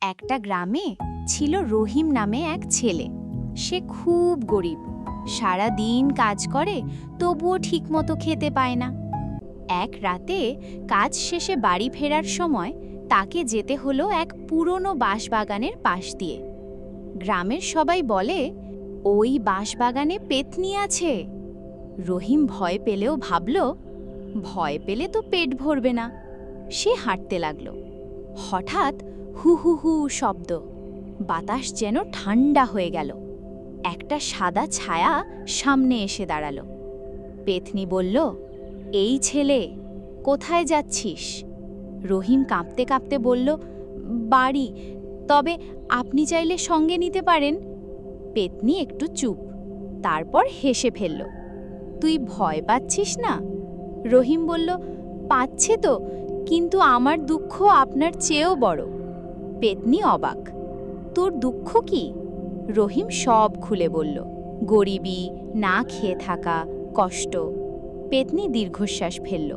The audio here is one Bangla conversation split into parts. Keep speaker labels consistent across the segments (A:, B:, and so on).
A: একটা গ্রামে ছিল রহিম নামে এক ছেলে। সে খুব গরিব, সারা দিন কাজ করে তবুও ঠিকমতো খেতে পায় না। এক রাতে কাজ শেষে বাড়ি ফেরার সময় তাকে যেতে হলো এক পুরনো বাঁশবাগানের পাশ দিয়ে। গ্রামের সবাই বলে, ওই বাঁশবাগানে পেত্নী আছে। রহিম ভয় পেলেও ভাবল, ভয় পেলে তো পেট ভরবে না। সে হাঁটতে লাগল। হঠাৎ হু হু হু শব্দ, বাতাস যেন ঠান্ডা হয়ে গেল। একটা সাদা ছায়া সামনে এসে দাঁড়ালো। পেত্নী বলল, এই ছেলে, কোথায় যাচ্ছিস? রহিম কাঁপতে কাঁপতে বলল, বাড়ি, তবে আপনি চাইলে সঙ্গে নিতে পারেন। পেত্নী একটু চুপ, তারপর হেসে ফেলল। তুই ভয় পাচ্ছিস না? রহিম বলল, পাচ্ছে তো, কিন্তু আমার দুঃখ আপনার চেয়েও বড়। পেত্নী অবাক, তোর দুঃখ কি? রহিম সব খুলে বলল, গরিবি, না খেয়ে থাকা, কষ্ট। পেত্নী দীর্ঘশ্বাস ফেলল,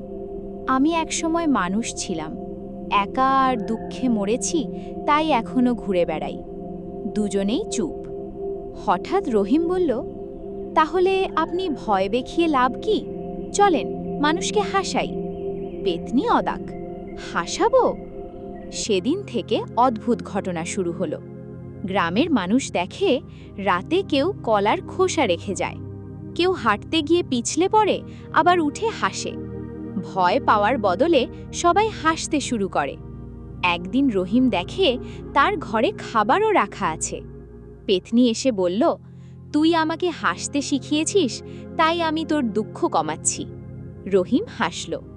A: আমি একসময় মানুষ ছিলাম, একা আর দুঃখে মরেছি, তাই এখনো ঘুরে বেড়াই। দুজনেই চুপ। হঠাৎ রহিম বলল, তাহলে আপনি ভয় দেখিয়ে লাভ কি? চলেন মানুষকে হাসাই। পেত্নী অবাক, হাসাবো? সেদিন থেকে অদ্ভুত ঘটনা শুরু হলো। গ্রামের মানুষ দেখে, রাতে কেউ কলার খোসা রেখে যায়, কেউ হাঁটতে গিয়ে পিছলে পড়ে, আবার উঠে হাসে। ভয় পাওয়ার বদলে সবাই হাসতে শুরু করে। একদিন রহিম দেখে তার ঘরে খাবারও রাখা আছে। পেত্নী এসে বলল, তুই আমাকে হাসতে শিখিয়েছিস, তাই আমি তোর দুঃখ কমাচ্ছি। রহিম হাসল।